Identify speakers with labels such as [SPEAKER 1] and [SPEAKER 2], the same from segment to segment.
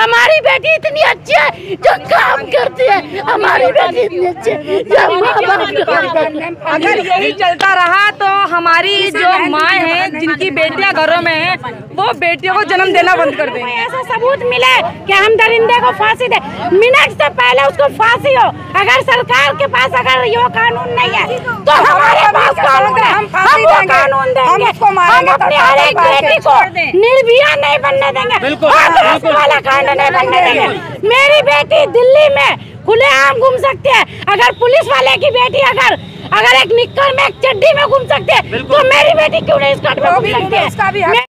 [SPEAKER 1] हमारी बेटी इतनी अच्छी है जो काम करती है, हमारी बेटी इतनी अच्छी है।
[SPEAKER 2] अगर यही चलता रहा तो हमारी जो माँ है जिनकी बेटियां घरों में हैं वो बेटियों को जन्म देना बंद कर देंगे।
[SPEAKER 1] ऐसा सबूत मिले कि हम दरिंदे को फांसी दे, मिनट से पहले उसको फांसी हो। अगर सरकार के पास अगर ये कानून नहीं है तो हमारे पास कानून है, हम वो कानून देंगे। हम अपनी हर एक बेटी को निर्भया नहीं बनने देंगे, वाला कांड नहीं बनने देंगे। मेरी बेटी दिल्ली में खुलेआम घूम सकती है। अगर पुलिस वाले की बेटी अगर एक निक्कर में एक चड्डी में घूम सकती है तो मेरी बेटी क्यों नहीं स्कर्ट में घूम सकती है?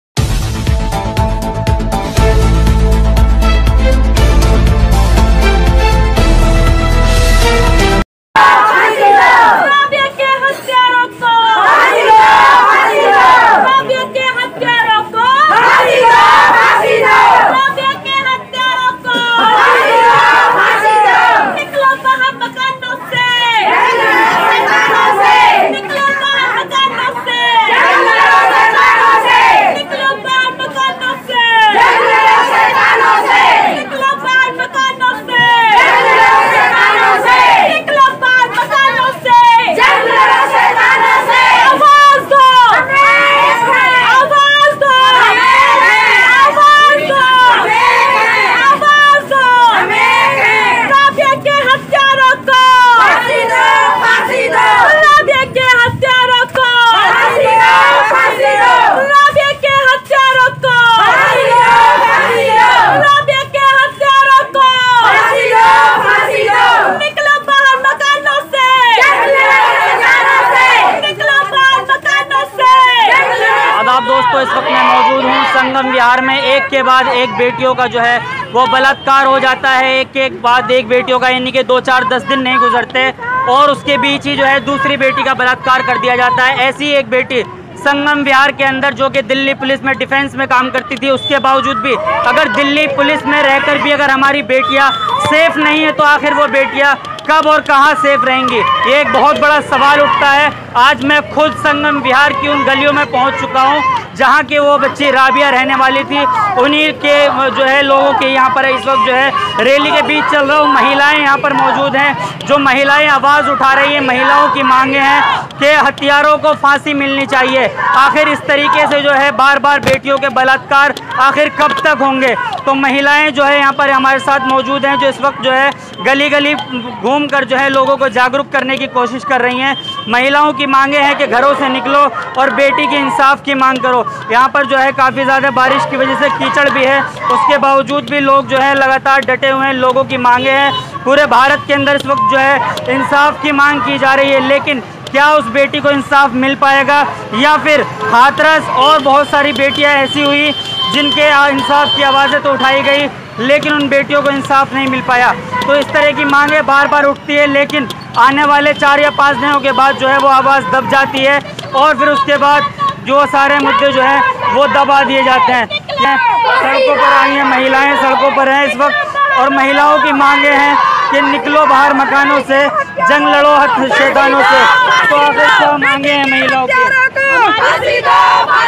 [SPEAKER 3] दोस्तों इस वक्त मैं मौजूद हूँ संगम विहार में। एक के बाद एक बेटियों का जो है वो बलात्कार हो जाता है, एक के बाद एक बेटियों का, यानी कि 2, 4, 10 दिन नहीं गुजरते और उसके बीच ही जो है दूसरी बेटी का बलात्कार कर दिया जाता है। ऐसी एक बेटी संगम विहार के अंदर जो कि दिल्ली पुलिस में डिफेंस में काम करती थी, उसके बावजूद भी अगर दिल्ली पुलिस में रहकर भी अगर हमारी बेटियां सेफ नहीं है तो आखिर वो बेटियां कब और कहां सेफ रहेंगी, ये एक बहुत बड़ा सवाल उठता है। आज मैं खुद संगम विहार की उन गलियों में पहुंच चुका हूं जहां के वो बच्ची राबिया रहने वाली थी। उन्हीं के जो है लोगों के यहाँ पर इस वक्त जो है रैली के बीच चल रहा हूँ। महिलाएं यहाँ पर मौजूद हैं, जो महिलाएं आवाज़ उठा रही हैं। महिलाओं की मांगे हैं कि हत्यारों को फांसी मिलनी चाहिए। आखिर इस तरीके से जो है बार बार बेटियों के बलात्कार आखिर कब तक होंगे? तो महिलाएं जो है यहाँ पर हमारे साथ मौजूद हैं, जो इस वक्त जो है गली गली घूम कर जो है लोगों को जागरूक करने की कोशिश कर रही हैं। महिलाओं की मांगे हैं कि घरों से निकलो और बेटी की इंसाफ की मांग करो। यहाँ पर जो है काफ़ी ज़्यादा बारिश की वजह से कीचड़ भी है, उसके बावजूद भी लोग जो है लगातार डटे हुए हैं। लोगों की मांगे हैं, पूरे भारत के अंदर इस वक्त जो है इंसाफ की मांग की जा रही है। लेकिन क्या उस बेटी को इंसाफ मिल पाएगा, या फिर हाथरस और बहुत सारी बेटियां ऐसी हुई जिनके इंसाफ की आवाज़ें तो उठाई गई लेकिन उन बेटियों को इंसाफ नहीं मिल पाया। तो इस तरह की मांगें बार बार उठती है, लेकिन आने वाले 4 या 5 दिनों के बाद जो है वो आवाज़ दब जाती है और फिर उसके बाद जो सारे मुद्दे जो हैं वो दबा दिए जाते हैं। सड़कों पर आई हैं महिलाएं, सड़कों पर हैं इस वक्त, और महिलाओं की मांगे हैं कि निकलो बाहर मकानों से, जंग लड़ो शैतानों से। तो आखिर क्या मांगे हैं महिलाओं की?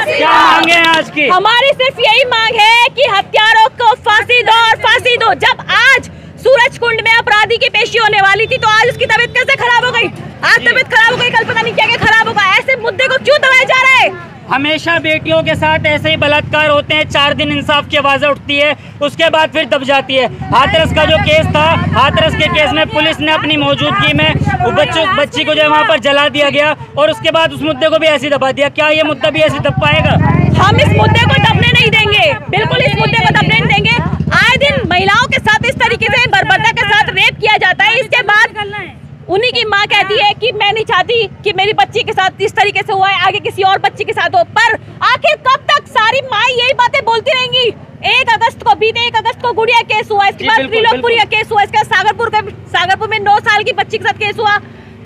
[SPEAKER 3] क्या मांगे हैं आज की?
[SPEAKER 4] हमारी सिर्फ यही मांग है कि हत्यारों को फांसी दो और फांसी दो। जब आज सूरज कुंड में अपराधी की पेशी होने वाली थी तो आज उसकी तबीयत कैसे खराब हो गई? आज तबीयत खराब हो गई, कल पता नहीं क्या क्या खराब होगा। ऐसे मुद्दे को क्यों दबाया जा रहा है?
[SPEAKER 3] हमेशा बेटियों के साथ ऐसे ही बलात्कार होते हैं। 4 दिन इंसाफ की आवाज़ें उठती है, उसके बाद फिर दब जाती है। हाथरस का जो केस था, हाथरस के केस में पुलिस ने अपनी मौजूदगी में बच्ची को जो वहाँ पर जला दिया गया और उसके बाद उस मुद्दे को भी ऐसे दबा दिया। क्या ये मुद्दा भी ऐसे दब पाएगा?
[SPEAKER 4] हम इस मुद्दे को दबने नहीं देंगे, बिल्कुल इस मुद्दे को दबने नहीं देंगे। आए दिन महिलाओं के साथ इस तरीके से बर्बरता के साथ रेप किया जाता है। इसके बाद उन्हीं की माँ कहती है कि मैं नहीं चाहती कि मेरी बच्ची के साथ इस तरीके से हुआ है, आगे किसी और बच्ची के साथ हो। पर आखिर कब तक सारी माँ यही बातें बोलती रहेंगी? 1 अगस्त को गुड़िया केस हुआ, इसके बाद त्रिलोकपुरी का केस हुआ, इसके बाद सागरपुर में 9 साल की बच्ची के साथ केस हुआ,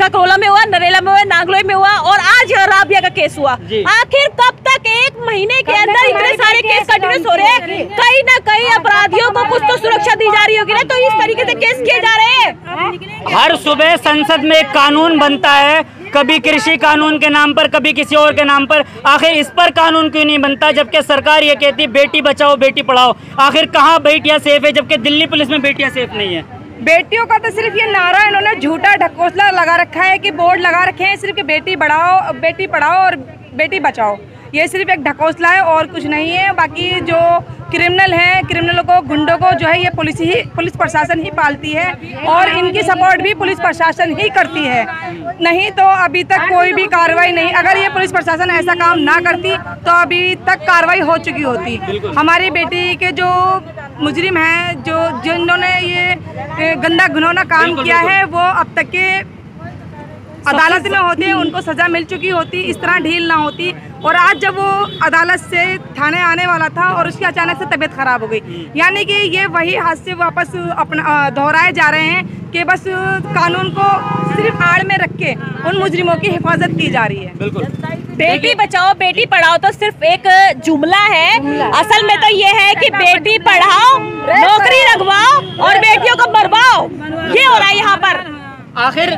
[SPEAKER 4] ककरोला में हुआ, नरेला में हुआ, नागलोई में हुआ और आज राबिया का केस हुआ। आखिर कब तक 1 महीने के अंदर इतने सारे केस कंटिन्यूस हो रहे हैं? कहीं ना कहीं अपराधियों को कुछ तो सुरक्षा दी जा रही होगी ना, तो इस तरीके से केस किए जा रहे हैं।
[SPEAKER 3] हर सुबह संसद में एक कानून बनता है कभी कृषि कानून के नाम पर, कभी किसी और के नाम पर। आखिर इस पर कानून क्यों नहीं बनता, जबकि सरकार ये कहती है बेटी बचाओ बेटी पढ़ाओ। आखिर कहाँ बेटियां सेफ है, जबकि दिल्ली पुलिस में बेटियां सेफ नहीं है।
[SPEAKER 2] बेटियों का तो सिर्फ ये नारा इन्होंने झूठा ढकोसला लगा रखा है कि बोर्ड लगा रखे हैं सिर्फ बेटी पढ़ाओ और बेटी बचाओ। ये सिर्फ एक ढकोसला है और कुछ नहीं है। बाकी जो क्रिमिनल हैं, क्रिमिनलों को, गुंडों को जो है ये पुलिस प्रशासन ही पालती है और इनकी सपोर्ट भी पुलिस प्रशासन ही करती है। नहीं तो अभी तक कोई भी कार्रवाई नहीं, अगर ये पुलिस प्रशासन ऐसा काम ना करती तो अभी तक कार्रवाई हो चुकी होती। हमारी बेटी के जो मुजरिम हैं, जिन्होंने ये गंदा घिनौना काम किया है, वो अब तक के अदालत में होते हैं, उनको सजा मिल चुकी होती, इस तरह ढील ना होती। और आज जब वो अदालत से थाने आने वाला था और उसकी अचानक से तबीयत खराब हो गई, यानी कि ये वही हादसे वापस अपना दोहराए जा रहे हैं कि बस कानून को सिर्फ आड़ में रख के उन मुजरिमों की हिफाजत की जा रही है।
[SPEAKER 3] बिल्कुल।
[SPEAKER 4] बेटी बचाओ बेटी पढ़ाओ तो सिर्फ एक जुमला है, असल में तो ये है कि बेटी पढ़ाओ, नौकरी लगवाओ और बेटियों को मरवाओ, ये हो रहा है यहाँ पर।
[SPEAKER 3] आखिर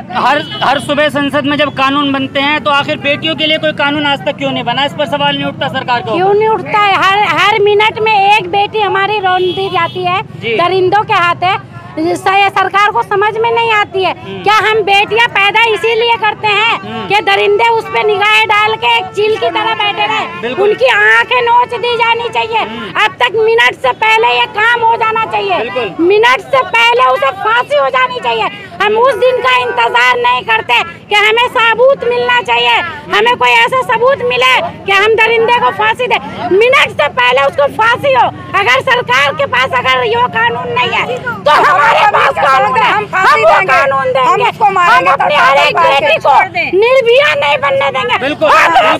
[SPEAKER 3] हर सुबह संसद में जब कानून बनते हैं तो आखिर बेटियों के लिए कोई कानून आज तक क्यों नहीं बना, इस पर सवाल नहीं उठता सरकार को?
[SPEAKER 1] क्यों नहीं उठता है? हर मिनट में एक बेटी हमारी रोन दी जाती है दरिंदों के हाथ है। सरकार को समझ में नहीं आती है। क्या हम बेटियां पैदा इसीलिए करते हैं कि दरिंदे उस पे निगाहें डाल के एक चील की तरह बैठे रहे, उनकी आंखें नोच दी जानी चाहिए। अब तक मिनट से पहले ये काम हो जाना चाहिए, मिनट से पहले उसे फांसी हो जानी चाहिए। हम उस दिन का इंतजार नहीं करते कि हमें सबूत मिलना चाहिए, हमें कोई ऐसा सबूत मिले कि हम दरिंदे को फांसी दे। मिनट से पहले उसको फांसी हो। अगर सरकार के पास अगर ये कानून नहीं है तो हमारे पास कानून है, हम कानून देंगे। हम अपनी हर एक बेटी को निर्भया नहीं बनने देंगे,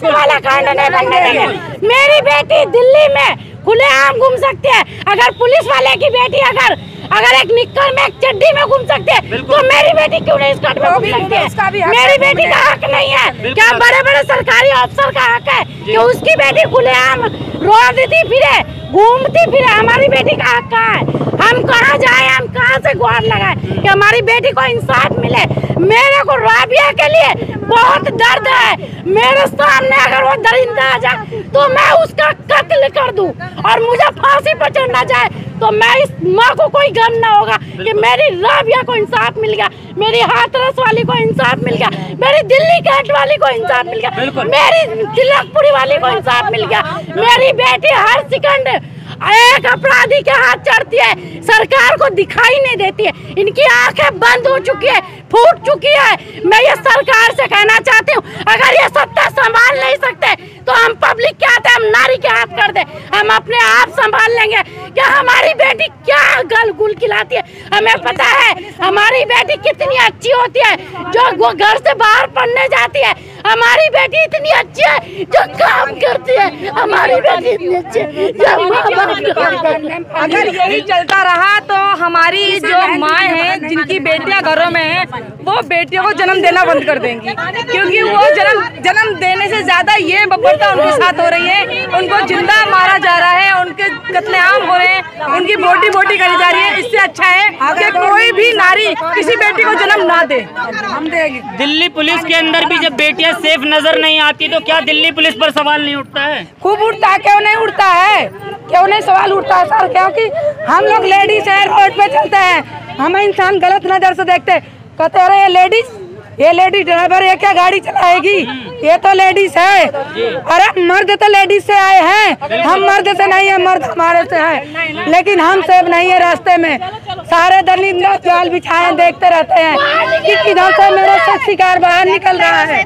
[SPEAKER 1] वाला कांड नहीं बनने देंगे। मेरी बेटी दिल्ली में खुलेआम घूम सकती है। अगर पुलिस वाले की बेटी अगर एक निक्कर में एक चड्डी में घूम सकते हैं तो मेरी बेटी क्यों नहीं स्कर्ट में घूम सकती है? मेरी बेटी का हक नहीं है? क्या बड़े बड़े सरकारी अफसर का हक है कि उसकी बेटी खुलेआम रोडती फिरे, घूमती फिरे? हमारी बेटी का हक कहाँ है? हम कहाँ जाए, हम कहाँ से गुहार लगाए कि हमारी बेटी को इंसाफ मिले? मेरे को राबिया के लिए बहुत दर्द है। मेरे सामने अगर वो दरिंदा आ जाए तो मैं उसका कत्ल कर दूं और मुझे फांसी पर चढ़ना चाहे तो मैं इस माँ को कोई गम ना होगा कि मेरी राबिया को इंसाफ मिल गया, मेरी हाथरस वाली को इंसाफ मिल गया, मेरी दिल्ली गेट वाली को इंसाफ मिल गया, मेरी तिलकपुरी वाली को इंसाफ मिल गया। मेरी बेटी हर सेकंड एक अपराधी के हाथ चढ़ती है, सरकार को दिखाई नहीं देती है, इनकी आंखें बंद हो चुकी है, फूट चुकी है। मैं ये सरकार से कहना चाहती हूँ, अगर ये सत्ता संभाल नहीं सकते तो हम पब्लिक के हाथ, हम नारी के हाथ कर दे, हम अपने आप संभाल लेंगे। क्या हमारी बेटी क्या गल गुल खिलाती है? हमें पता है हमारी बेटी कितनी अच्छी होती है जो वो घर से बाहर पढ़ने जाती है। हमारी बेटी इतनी अच्छी है जो काम करती है। हमारी बेटी इतनी अच्छी है जो
[SPEAKER 2] अगर यही चलता रहा तो हमारी जो माँ है, जिनकी बेटियां घरों में हैं, वो बेटियों को जन्म देना बंद कर देंगी, क्योंकि वो जन्म देने से ज्यादा ये बर्बरता उनके साथ हो रही है। उनको जिंदा मारा जा रहा है, उनके कत्लेआम हो रहे हैं, उनकी बोटी करी जा रही है। इससे अच्छा है कि कोई भी नारी किसी बेटी को जन्म ना दे। हम देंगे।
[SPEAKER 3] दिल्ली पुलिस के अंदर भी जब बेटियां सेफ नजर नहीं आती तो क्या दिल्ली पुलिस पर सवाल नहीं उठता है?
[SPEAKER 2] खूब उठता है। क्यों नहीं उठता है? क्यों नहीं सवाल उठता है सर? क्योंकि हम लोग लेडीज है, रोड पे चलते हैं, हमें इंसान गलत नजर से देखते, कहते अरे ये लेडीज ड्राइवर ये क्या गाड़ी चलाएगी, ये तो लेडीज है। अरे मर्द तो लेडीज से आए हैं, हम मर्द से नहीं है, मर्द हमारे से है, लेकिन हम सेफ नहीं है। रास्ते में सारे दरिंदे जाल बिछाए देखते रहते हैं कि किधर से मेरा शिकार बाहर निकल रहा है।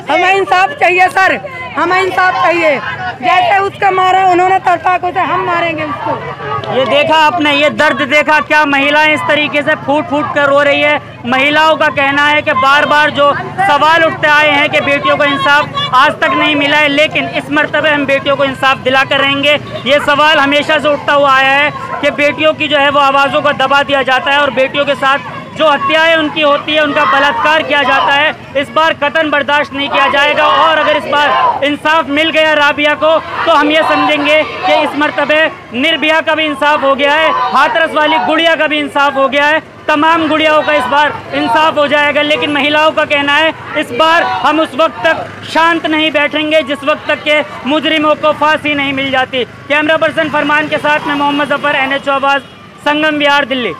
[SPEAKER 2] हमें इंसाफ चाहिए सर, हमें इंसाफ चाहिए। जैसे उसका मारा उन्होंने तड़पा को, हम मारेंगे उसको।
[SPEAKER 3] ये देखा आपने, ये दर्द देखा। क्या महिलाएं इस तरीके से फूट कर रो रही है? महिलाओं का कहना है कि बार बार जो सवाल उठते आए हैं कि बेटियों को इंसाफ आज तक नहीं मिला है, लेकिन इस मर्तबे हम बेटियों को इंसाफ दिलाकर रहेंगे। ये सवाल हमेशा से उठता हुआ आया है कि बेटियों की जो है वो आवाज़ों को दबा दिया जाता है और बेटियों के साथ जो हत्याएं उनकी होती है, उनका बलात्कार किया जाता है। इस बार कतन बर्दाश्त नहीं किया जाएगा और अगर इस बार इंसाफ मिल गया राबिया को तो हम ये समझेंगे कि इस मर्तबे निर्भया का भी इंसाफ हो गया है, हाथरस वाली गुड़िया का भी इंसाफ हो गया है। तमाम गुड़ियाओं का इस बार इंसाफ हो जाएगा। लेकिन महिलाओं का कहना है इस बार हम उस वक्त तक शांत नहीं बैठेंगे जिस वक्त तक के मुजरिमों को फांसी नहीं मिल जाती। कैमरा पर्सन फरमान के साथ मैं मोहम्मद जफर, NH आवाज़, संगम विहार, दिल्ली।